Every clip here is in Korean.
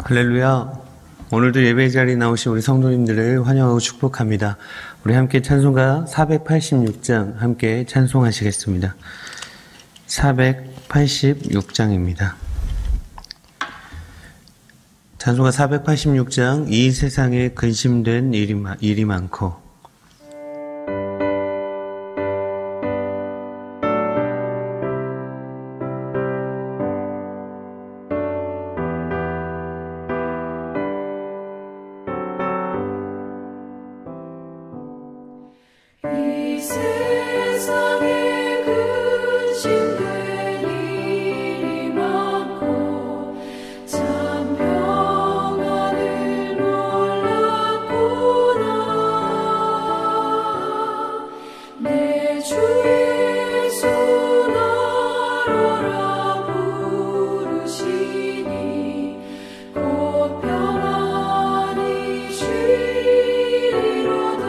할렐루야. 오늘도 예배 자리에 나오신 우리 성도님들을 환영하고 축복합니다. 우리 함께 찬송가 486장 함께 찬송하시겠습니다. 486장입니다. 찬송가 486장. 이 세상에 근심된 일이 많고. 이 세상에 근심된 일이 많고 참 평안을 몰랐구나. 내 주 예수 나로라 부르시니 곧 평안히 쉬리로다.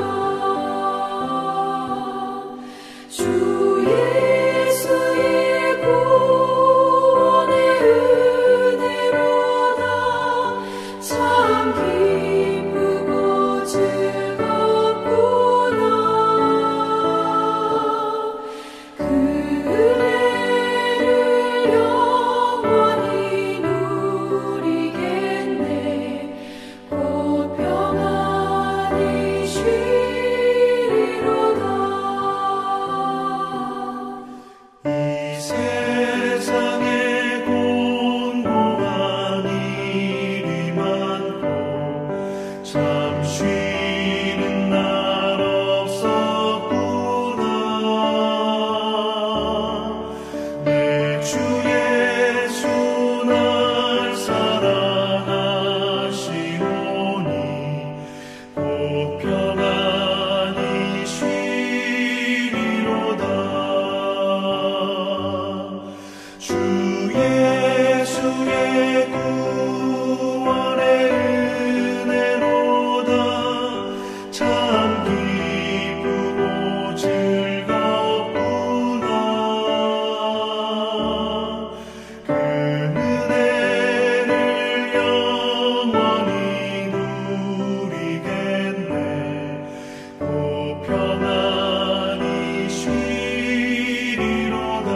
주 예수의 구원의 은혜로다. 참 기쁘고 즐겁구나. 그 은혜를 영원히 누리겠네. 곧 평안히 쉬리로다. 이 세상에 공고한 일이 많고 참 쉬는 날 없었구나. 내 주 예수 날 사랑하시오니 곧 평안히 쉬리로다. 주 예수의 구원의 은혜로다. 참 기쁘고 즐겁구나. 그 은혜를 영원히 누리겠네. 곧 평안히 쉬리로다.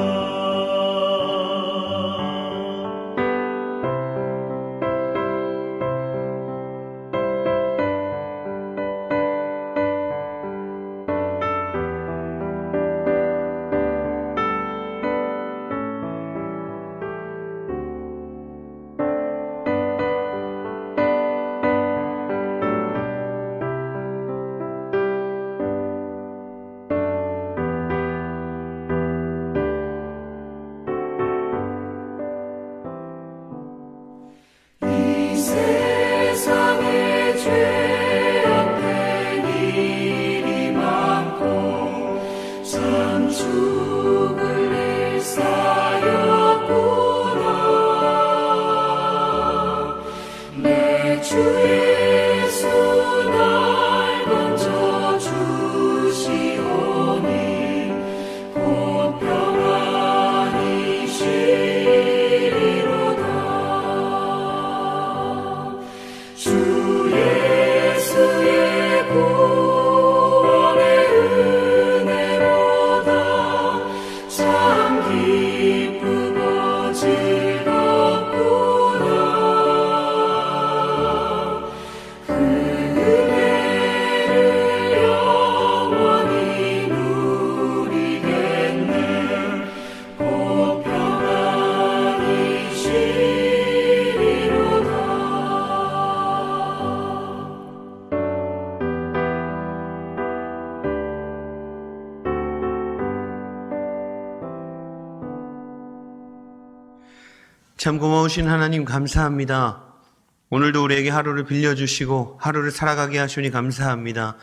이 세상에 죄악된 일이 많고 참 죽을 일 쌓였구나. 내 주 예수 날 건져 주시오니 곧 평안히 쉬리로다. 주 예수의 구원의 은혜로다. 참 기쁘고 즐겁구나. 그 은혜를 영원히 누리겠네. 곧 평안히 쉬리로다. 참 고마우신 하나님 감사합니다. 오늘도 우리에게 하루를 빌려주시고 하루를 살아가게 하시니 감사합니다.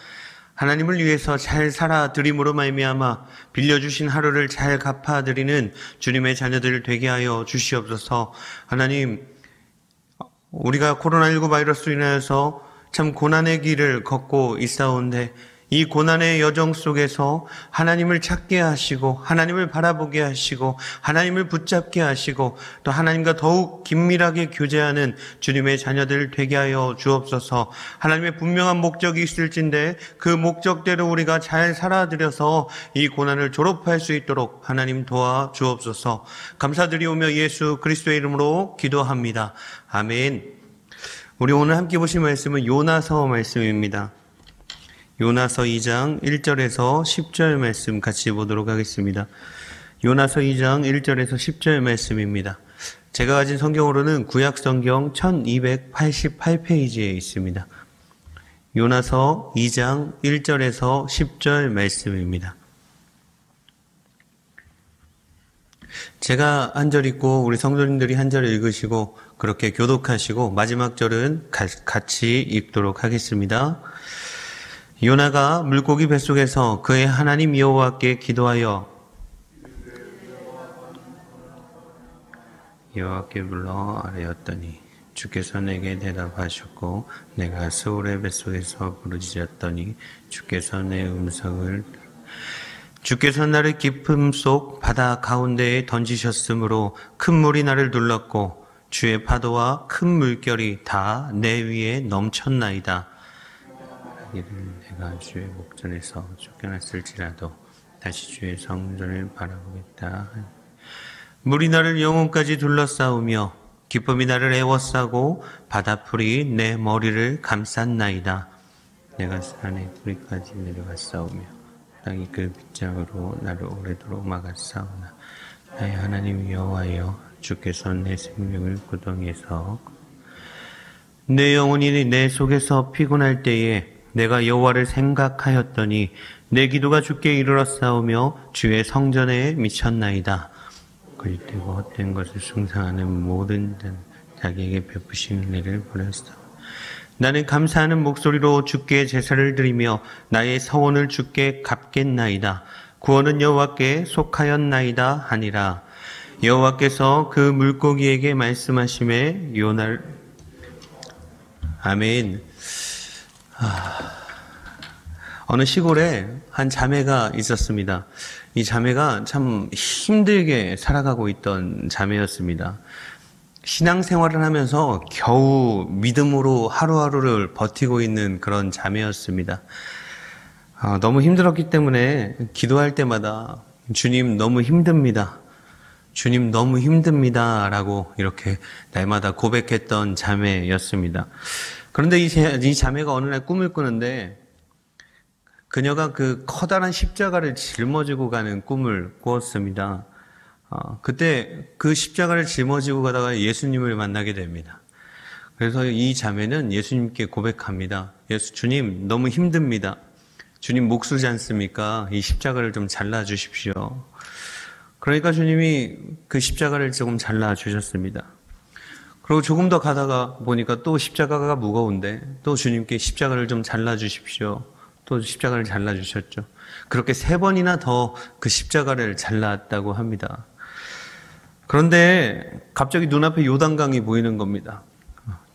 하나님을 위해서 잘 살아드림으로 말미암아 빌려주신 하루를 잘 갚아드리는 주님의 자녀들 되게 하여 주시옵소서. 하나님, 우리가 코로나19 바이러스로 인하여서 참 고난의 길을 걷고 있사온데 이 고난의 여정 속에서 하나님을 찾게 하시고 하나님을 바라보게 하시고 하나님을 붙잡게 하시고 또 하나님과 더욱 긴밀하게 교제하는 주님의 자녀들 되게 하여 주옵소서. 하나님의 분명한 목적이 있을진데 그 목적대로 우리가 잘 살아들여서 이 고난을 졸업할 수 있도록 하나님 도와 주옵소서. 감사드리오며 예수 그리스도의 이름으로 기도합니다. 아멘. 우리 오늘 함께 보실 말씀은 요나서 말씀입니다. 요나서 2장 1절에서 10절 말씀 같이 보도록 하겠습니다. 요나서 2장 1절에서 10절 말씀입니다. 제가 가진 성경으로는 구약성경 1288페이지에 있습니다. 요나서 2장 1절에서 10절 말씀입니다. 제가 한 절 읽고 우리 성도님들이 한 절 읽으시고 그렇게 교독하시고 마지막 절은 같이 읽도록 하겠습니다. 요나가 물고기 뱃속에서 그의 하나님 여호와께 기도하여 여호와께 불러 아뢰었더니 주께서 내게 대답하셨고 내가 스올의 뱃속에서 부르짖었더니 주께서 내 음성을 주께서 나를 깊음 속 바다 가운데에 던지셨으므로 큰 물이 나를 눌렀고 주의 파도와 큰 물결이 다 내 위에 넘쳤나이다. 이를 내가 주의 목전에서 쫓겨났을지라도 다시 주의 성전을 바라보겠다. 물이 나를 영혼까지 둘러싸우며 기쁨이 나를 애워싸고 바다풀이 내 머리를 감쌌나이다. 내가 산의 뿌리까지 내려갔사오며 땅이 그 빗장으로 나를 오래도록 막았사오나 나의 하나님 여호와여 주께서 내 생명을 구덩이에서 내 영혼이 내 속에서 피곤할 때에 내가 여호와를 생각하였더니 내 기도가 주께 이르렀사오며 주의 성전에 미쳤나이다. 그리고 헛된 것을 숭상하는 모든 자기에게 베푸신 은혜를 버렸사. 나는 감사하는 목소리로 주께 제사를 드리며 나의 서원을 주께 갚겠나이다. 구원은 여호와께 속하였나이다 하니라. 여호와께서 그 물고기에게 말씀하심에 요나를 아멘. 어느 시골에 한 자매가 있었습니다. 이 자매가 참 힘들게 살아가고 있던 자매였습니다. 신앙생활을 하면서 겨우 믿음으로 하루하루를 버티고 있는 그런 자매였습니다. 너무 힘들었기 때문에 기도할 때마다 주님 너무 힘듭니다. 주님 너무 힘듭니다. 라고 이렇게 날마다 고백했던 자매였습니다. 그런데 이 자매가 어느 날 꿈을 꾸는데 그녀가 그 커다란 십자가를 짊어지고 가는 꿈을 꾸었습니다. 그때 그 십자가를 짊어지고 가다가 예수님을 만나게 됩니다. 그래서 이 자매는 예수님께 고백합니다. 주님 너무 힘듭니다. 주님 목 쓰지 않습니까? 이 십자가를 좀 잘라주십시오. 그러니까 주님이 그 십자가를 조금 잘라주셨습니다. 그리고 조금 더 가다가 보니까 또 십자가가 무거운데 또 주님께 십자가를 좀 잘라주십시오. 또 십자가를 잘라주셨죠. 그렇게 3번이나 더 그 십자가를 잘랐다고 합니다. 그런데 갑자기 눈앞에 요단강이 보이는 겁니다.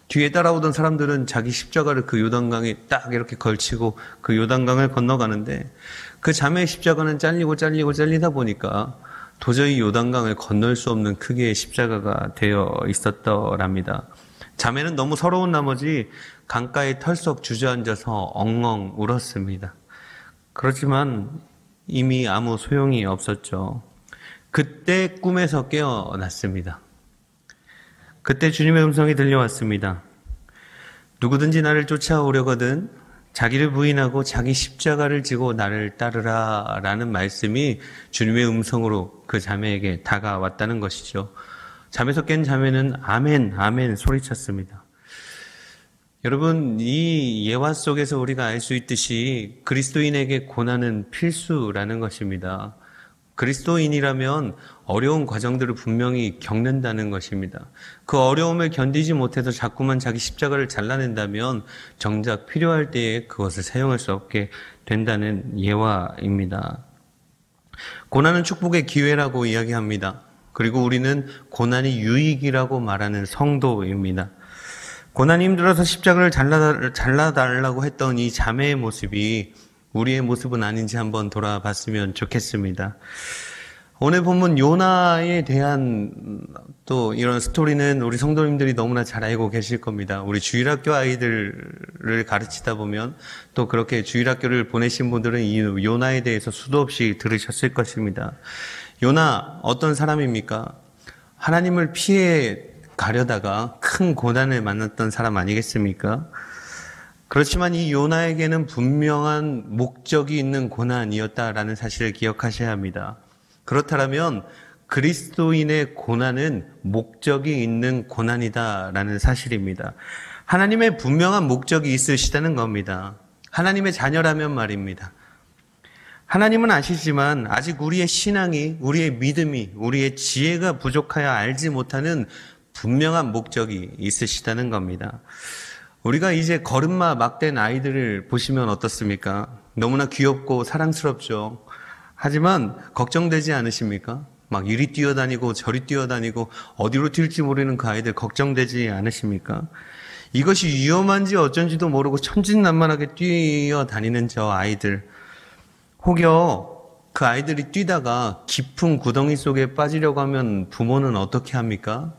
뒤에 따라오던 사람들은 자기 십자가를 그 요단강에 딱 이렇게 걸치고 그 요단강을 건너가는데 그 자매의 십자가는 잘리다 보니까 도저히 요단강을 건널 수 없는 크기의 십자가가 되어 있었더랍니다. 자매는 너무 서러운 나머지 강가에 털썩 주저앉아서 엉엉 울었습니다. 그렇지만 이미 아무 소용이 없었죠. 그때 꿈에서 깨어났습니다. 그때 주님의 음성이 들려왔습니다. 누구든지 나를 쫓아오려거든 자기를 부인하고 자기 십자가를 지고 나를 따르라 라는 말씀이 주님의 음성으로 그 자매에게 다가왔다는 것이죠. 잠에서 깬 자매는 아멘, 아멘 소리쳤습니다. 여러분, 이 예화 속에서 우리가 알 수 있듯이 그리스도인에게 고난은 필수라는 것입니다. 그리스도인이라면 어려운 과정들을 분명히 겪는다는 것입니다. 그 어려움을 견디지 못해서 자꾸만 자기 십자가를 잘라낸다면 정작 필요할 때에 그것을 사용할 수 없게 된다는 예화입니다. 고난은 축복의 기회라고 이야기합니다. 그리고 우리는 고난이 유익이라고 말하는 성도입니다. 고난이 힘들어서 십자가를 잘라달라고 했던 이 자매의 모습이 우리의 모습은 아닌지 한번 돌아봤으면 좋겠습니다. 오늘 본문 요나에 대한 또 이런 스토리는 우리 성도님들이 너무나 잘 알고 계실 겁니다. 우리 주일학교 아이들을 가르치다 보면 또 그렇게 주일학교를 보내신 분들은 이 요나에 대해서 수도 없이 들으셨을 것입니다. 요나 어떤 사람입니까? 하나님을 피해 가려다가 큰 고난을 만났던 사람 아니겠습니까? 그렇지만 이 요나에게는 분명한 목적이 있는 고난이었다라는 사실을 기억하셔야 합니다. 그렇다면 그리스도인의 고난은 목적이 있는 고난이다라는 사실입니다. 하나님의 분명한 목적이 있으시다는 겁니다. 하나님의 자녀라면 말입니다. 하나님은 아시지만 아직 우리의 신앙이, 우리의 믿음이, 우리의 지혜가 부족하여 알지 못하는 분명한 목적이 있으시다는 겁니다. 우리가 이제 걸음마 막 된 아이들을 보시면 어떻습니까? 너무나 귀엽고 사랑스럽죠. 하지만 걱정되지 않으십니까? 막 이리 뛰어다니고 저리 뛰어다니고 어디로 튈지 모르는 그 아이들 걱정되지 않으십니까? 이것이 위험한지 어쩐지도 모르고 천진난만하게 뛰어다니는 저 아이들, 혹여 그 아이들이 뛰다가 깊은 구덩이 속에 빠지려고 하면 부모는 어떻게 합니까?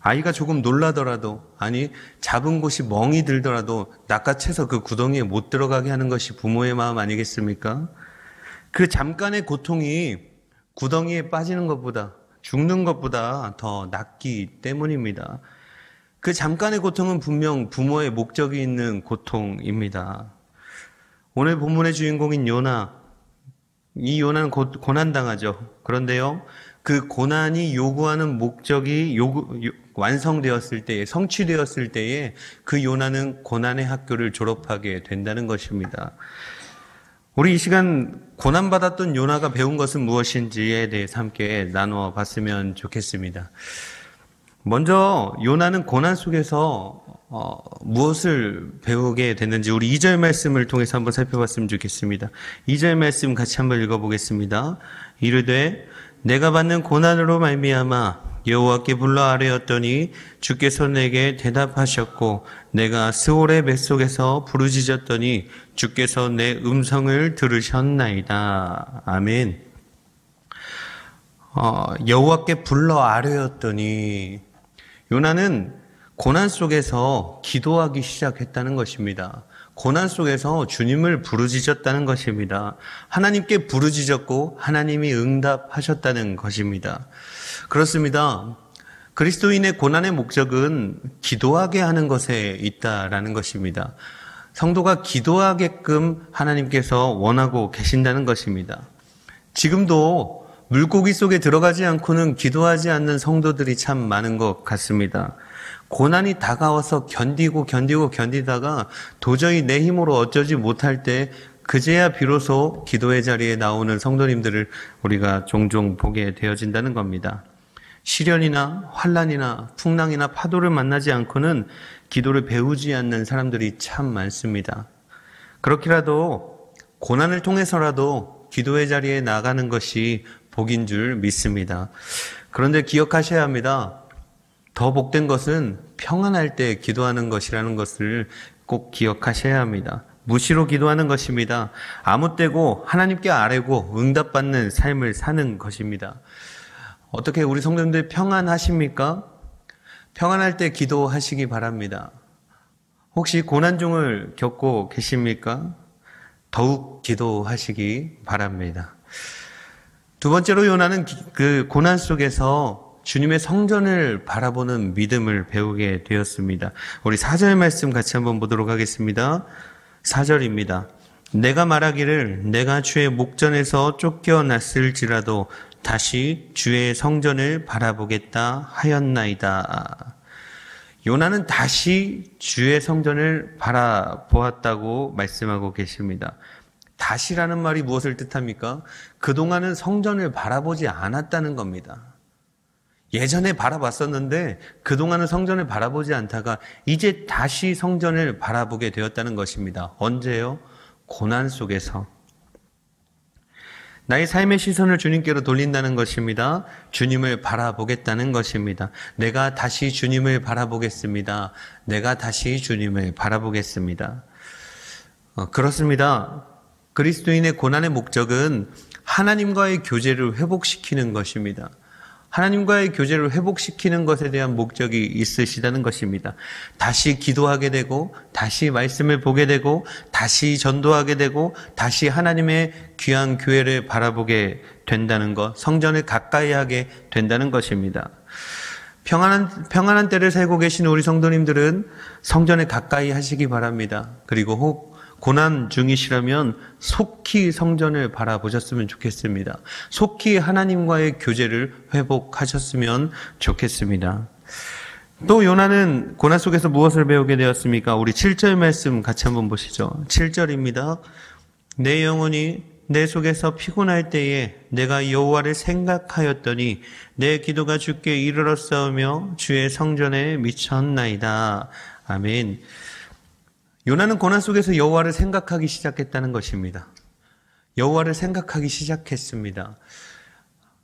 아이가 조금 놀라더라도, 아니 잡은 곳이 멍이 들더라도 낚아채서 그 구덩이에 못 들어가게 하는 것이 부모의 마음 아니겠습니까? 그 잠깐의 고통이 구덩이에 빠지는 것보다, 죽는 것보다 더 낫기 때문입니다. 그 잠깐의 고통은 분명 부모의 목적이 있는 고통입니다. 오늘 본문의 주인공인 요나, 이 요나는 곧 고난당하죠. 그런데요, 그 고난이 요구하는 목적이 완성되었을 때에, 성취되었을 때에 그 요나는 고난의 학교를 졸업하게 된다는 것입니다. 우리 이 시간 고난받았던 요나가 배운 것은 무엇인지에 대해서 함께 나누어 봤으면 좋겠습니다. 먼저 요나는 고난 속에서 무엇을 배우게 됐는지 우리 2절 말씀을 통해서 한번 살펴봤으면 좋겠습니다. 2절 말씀 같이 한번 읽어보겠습니다. 이르되 내가 받는 고난으로 말미암아 여호와께 불러 아뢰었더니 주께서 내게 대답하셨고 내가 스올의 뱃속에서 부르짖었더니 주께서 내 음성을 들으셨나이다. 아멘. 여호와께 불러 아뢰었더니 요나는 고난 속에서 기도하기 시작했다는 것입니다. 고난 속에서 주님을 부르짖었다는 것입니다. 하나님께 부르짖었고 하나님이 응답하셨다는 것입니다. 그렇습니다. 그리스도인의 고난의 목적은 기도하게 하는 것에 있다라는 것입니다. 성도가 기도하게끔 하나님께서 원하고 계신다는 것입니다. 지금도 물고기 속에 들어가지 않고는 기도하지 않는 성도들이 참 많은 것 같습니다. 고난이 다가와서 견디다가 도저히 내 힘으로 어쩌지 못할 때 그제야 비로소 기도의 자리에 나오는 성도님들을 우리가 종종 보게 되어진다는 겁니다. 시련이나 환난이나 풍랑이나 파도를 만나지 않고는 기도를 배우지 않는 사람들이 참 많습니다. 그렇게라도 고난을 통해서라도 기도의 자리에 나가는 것이 복인 줄 믿습니다. 그런데 기억하셔야 합니다. 더 복된 것은 평안할 때 기도하는 것이라는 것을 꼭 기억하셔야 합니다. 무시로 기도하는 것입니다. 아무 때고 하나님께 아뢰고 응답받는 삶을 사는 것입니다. 어떻게 우리 성도님들 평안하십니까? 평안할 때 기도하시기 바랍니다. 혹시 고난 중을 겪고 계십니까? 더욱 기도하시기 바랍니다. 두 번째로 요나는 그 고난 속에서 주님의 성전을 바라보는 믿음을 배우게 되었습니다. 우리 4절 말씀 같이 한번 보도록 하겠습니다. 4절입니다. 내가 말하기를 내가 주의 목전에서 쫓겨났을지라도 다시 주의 성전을 바라보겠다 하였나이다. 요나는 다시 주의 성전을 바라보았다고 말씀하고 계십니다. 다시라는 말이 무엇을 뜻합니까? 그동안은 성전을 바라보지 않았다는 겁니다. 예전에 바라봤었는데 그동안은 성전을 바라보지 않다가 이제 다시 성전을 바라보게 되었다는 것입니다. 언제요? 고난 속에서. 나의 삶의 시선을 주님께로 돌린다는 것입니다. 주님을 바라보겠다는 것입니다. 내가 다시 주님을 바라보겠습니다. 내가 다시 주님을 바라보겠습니다. 그렇습니다. 그리스도인의 고난의 목적은 하나님과의 교제를 회복시키는 것입니다. 하나님과의 교제를 회복시키는 것에 대한 목적이 있으시다는 것입니다. 다시 기도하게 되고, 다시 말씀을 보게 되고, 다시 전도하게 되고, 다시 하나님의 귀한 교회를 바라보게 된다는 것, 성전을 가까이 하게 된다는 것입니다. 평안한 때를 살고 계신 우리 성도님들은 성전에 가까이 하시기 바랍니다. 그리고 혹 고난 중이시라면 속히 성전을 바라보셨으면 좋겠습니다. 속히 하나님과의 교제를 회복하셨으면 좋겠습니다. 또 요나는 고난 속에서 무엇을 배우게 되었습니까? 우리 7절 말씀 같이 한번 보시죠. 7절입니다. 내 영혼이 내 속에서 피곤할 때에 내가 여호와를 생각하였더니 내 기도가 주께 이르렀사오며 주의 성전에 미쳤나이다. 아멘. 요나는 고난 속에서 여호와를 생각하기 시작했다는 것입니다. 여호와를 생각하기 시작했습니다.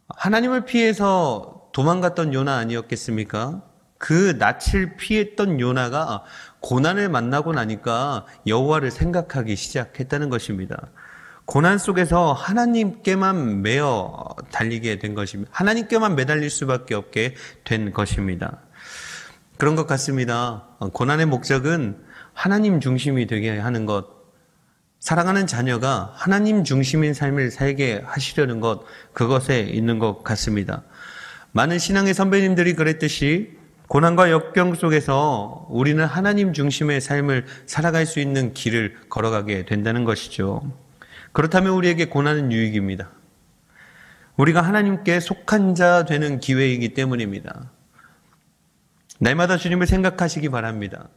하나님을 피해서 도망갔던 요나 아니었겠습니까? 그 낯을 피했던 요나가 고난을 만나고 나니까 여호와를 생각하기 시작했다는 것입니다. 고난 속에서 하나님께만 매어 달리게 된 것입니다. 하나님께만 매달릴 수밖에 없게 된 것입니다. 그런 것 같습니다. 고난의 목적은 하나님 중심이 되게 하는 것, 사랑하는 자녀가 하나님 중심인 삶을 살게 하시려는 것, 그것에 있는 것 같습니다. 많은 신앙의 선배님들이 그랬듯이 고난과 역경 속에서 우리는 하나님 중심의 삶을 살아갈 수 있는 길을 걸어가게 된다는 것이죠. 그렇다면 우리에게 고난은 유익입니다. 우리가 하나님께 속한 자 되는 기회이기 때문입니다. 날마다 주님을 생각하시기 바랍니다.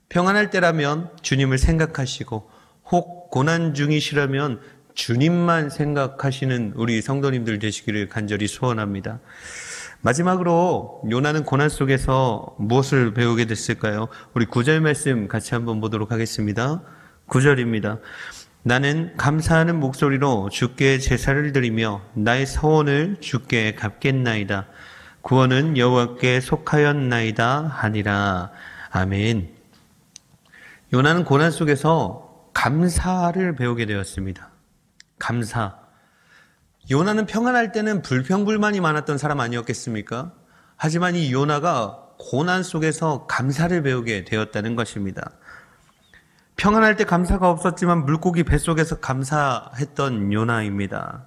평안할 때라면 주님을 생각하시고 혹 고난 중이시라면 주님만 생각하시는 우리 성도님들 되시기를 간절히 소원합니다. 마지막으로 요나는 고난 속에서 무엇을 배우게 됐을까요? 우리 9절 말씀 같이 한번 보도록 하겠습니다. 9절입니다. 나는 감사하는 목소리로 주께 제사를 드리며 나의 서원을 주께 갚겠나이다. 구원은 여호와께 속하였나이다 하니라. 아멘. 요나는 고난 속에서 감사를 배우게 되었습니다. 감사. 요나는 평안할 때는 불평불만이 많았던 사람 아니었겠습니까? 하지만 이 요나가 고난 속에서 감사를 배우게 되었다는 것입니다. 평안할 때 감사가 없었지만 물고기 뱃속에서 감사했던 요나입니다.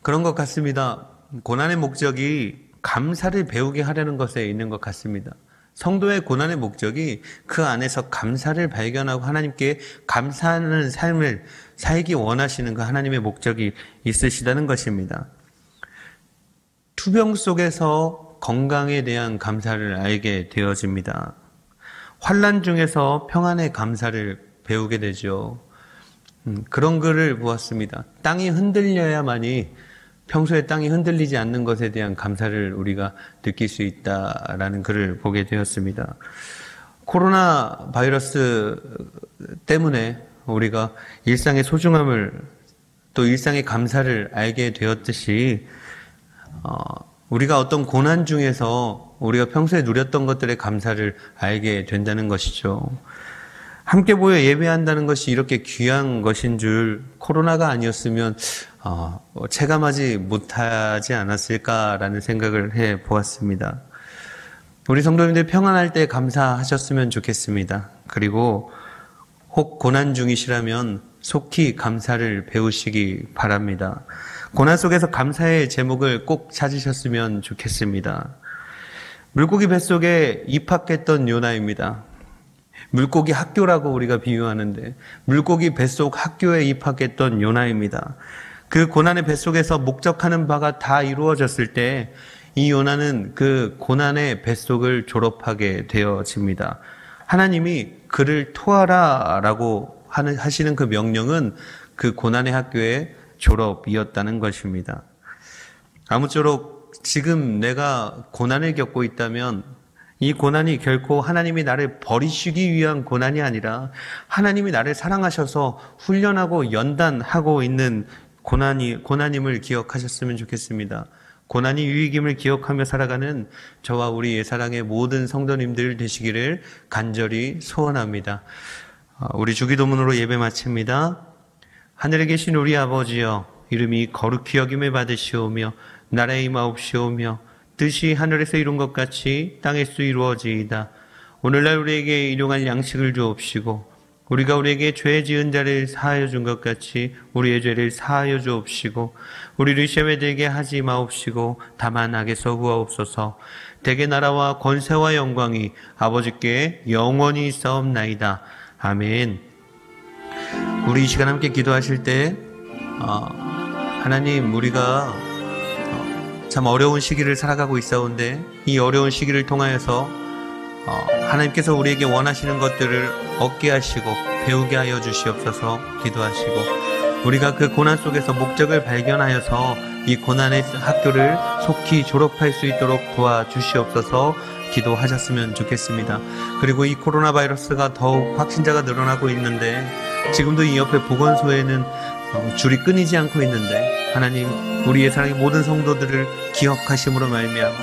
그런 것 같습니다. 고난의 목적이 감사를 배우게 하려는 것에 있는 것 같습니다. 성도의 고난의 목적이 그 안에서 감사를 발견하고 하나님께 감사하는 삶을 살기 원하시는 그 하나님의 목적이 있으시다는 것입니다. 투병 속에서 건강에 대한 감사를 알게 되어집니다. 환난 중에서 평안의 감사를 배우게 되죠. 그런 글을 보았습니다. 땅이 흔들려야만이 평소에 땅이 흔들리지 않는 것에 대한 감사를 우리가 느낄 수 있다라는 글을 보게 되었습니다. 코로나 바이러스 때문에 우리가 일상의 소중함을 또 일상의 감사를 알게 되었듯이 우리가 어떤 고난 중에서 우리가 평소에 누렸던 것들의 감사를 알게 된다는 것이죠. 함께 모여 예배한다는 것이 이렇게 귀한 것인 줄 코로나가 아니었으면 체감하지 못하지 않았을까라는 생각을 해 보았습니다. 우리 성도님들 평안할 때 감사하셨으면 좋겠습니다. 그리고 혹 고난 중이시라면 속히 감사를 배우시기 바랍니다. 고난 속에서 감사의 제목을 꼭 찾으셨으면 좋겠습니다. 물고기 뱃속에 입학했던 요나입니다. 물고기 학교라고 우리가 비유하는데 물고기 뱃속 학교에 입학했던 요나입니다. 그 고난의 뱃속에서 목적하는 바가 다 이루어졌을 때 이 요나는 그 고난의 뱃속을 졸업하게 되어집니다. 하나님이 그를 토하라라고 하시는 그 명령은 그 고난의 학교의 졸업이었다는 것입니다. 아무쪼록 지금 내가 고난을 겪고 있다면 이 고난이 결코 하나님이 나를 버리시기 위한 고난이 아니라 하나님이 나를 사랑하셔서 훈련하고 연단하고 있는 고난임을 기억하셨으면 좋겠습니다. 고난이 유익임을 기억하며 살아가는 저와 우리 예사랑의 모든 성도님들 되시기를 간절히 소원합니다. 우리 주기도문으로 예배 마칩니다. 하늘에 계신 우리 아버지여, 이름이 거룩히 여김을 받으시오며 나라의 임하옵시오며 뜻이 하늘에서 이룬 것 같이 땅에서 이루어지이다. 오늘날 우리에게 일용할 양식을 주옵시고 우리가 우리에게 죄 지은 자를 사하여 준 것 같이 우리의 죄를 사하여 주옵시고 우리를 시험에 들게 하지 마옵시고 다만 악에서 구하옵소서. 대개 나라와 권세와 영광이 아버지께 영원히 있사옵나이다. 아멘. 우리 이 시간 함께 기도하실 때 하나님, 우리가 참 어려운 시기를 살아가고 있사온데 이 어려운 시기를 통하여서 하나님께서 우리에게 원하시는 것들을 얻게 하시고 배우게 하여 주시옵소서 기도하시고, 우리가 그 고난 속에서 목적을 발견하여서 이 고난의 학교를 속히 졸업할 수 있도록 도와주시옵소서 기도하셨으면 좋겠습니다. 그리고 이 코로나 바이러스가 더욱 확진자가 늘어나고 있는데 지금도 이 옆에 보건소에는 줄이 끊이지 않고 있는데 하나님, 우리의 사랑의 모든 성도들을 기억하심으로 말미암아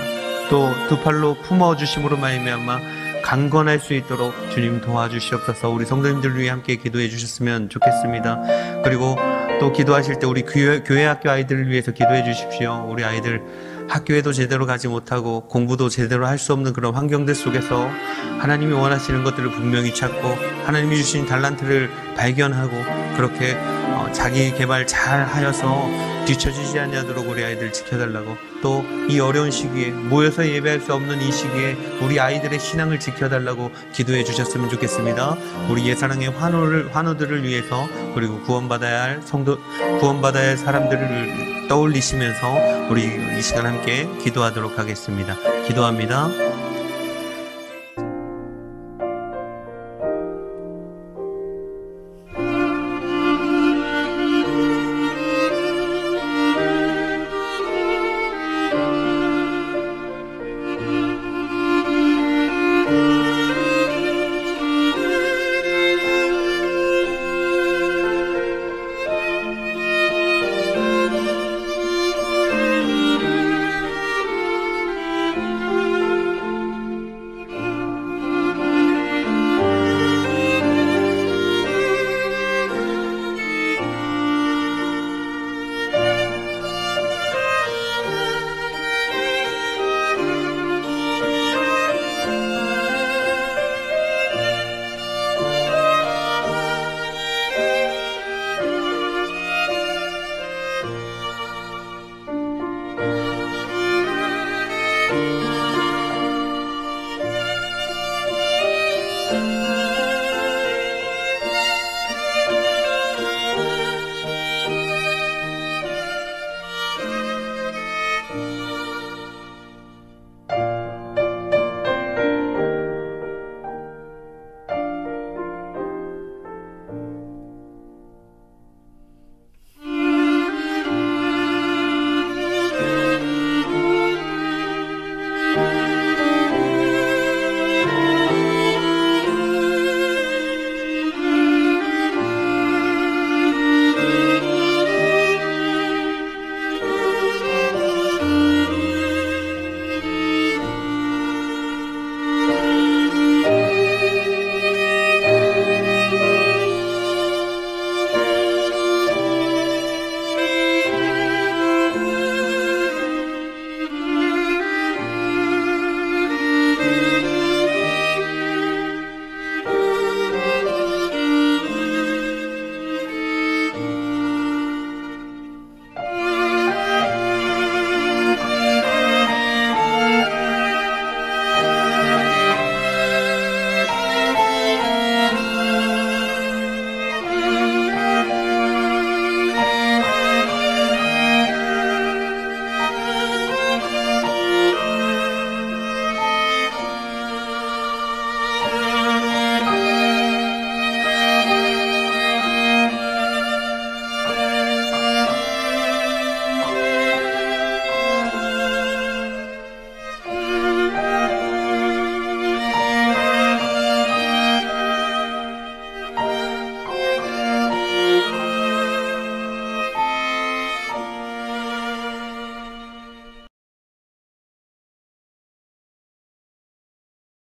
또 두 팔로 품어주심으로 말미암아 강건할 수 있도록 주님 도와주시옵소서. 우리 성도님들을 위해 함께 기도해 주셨으면 좋겠습니다. 그리고 또 기도하실 때 우리 교회 학교 아이들을 위해서 기도해 주십시오. 우리 아이들 학교에도 제대로 가지 못하고 공부도 제대로 할 수 없는 그런 환경들 속에서 하나님이 원하시는 것들을 분명히 찾고 하나님이 주신 달란트를 발견하고 그렇게 자기 개발 잘 하여서 뒤처지지 않도록 우리 아이들 지켜달라고, 또 이 어려운 시기에 모여서 예배할 수 없는 이 시기에 우리 아이들의 신앙을 지켜달라고 기도해 주셨으면 좋겠습니다. 우리 예사랑의 환우들을 위해서, 그리고 구원받아야 할 사람들을 떠올리시면서 우리 이 시간 함께 기도하도록 하겠습니다. 기도합니다.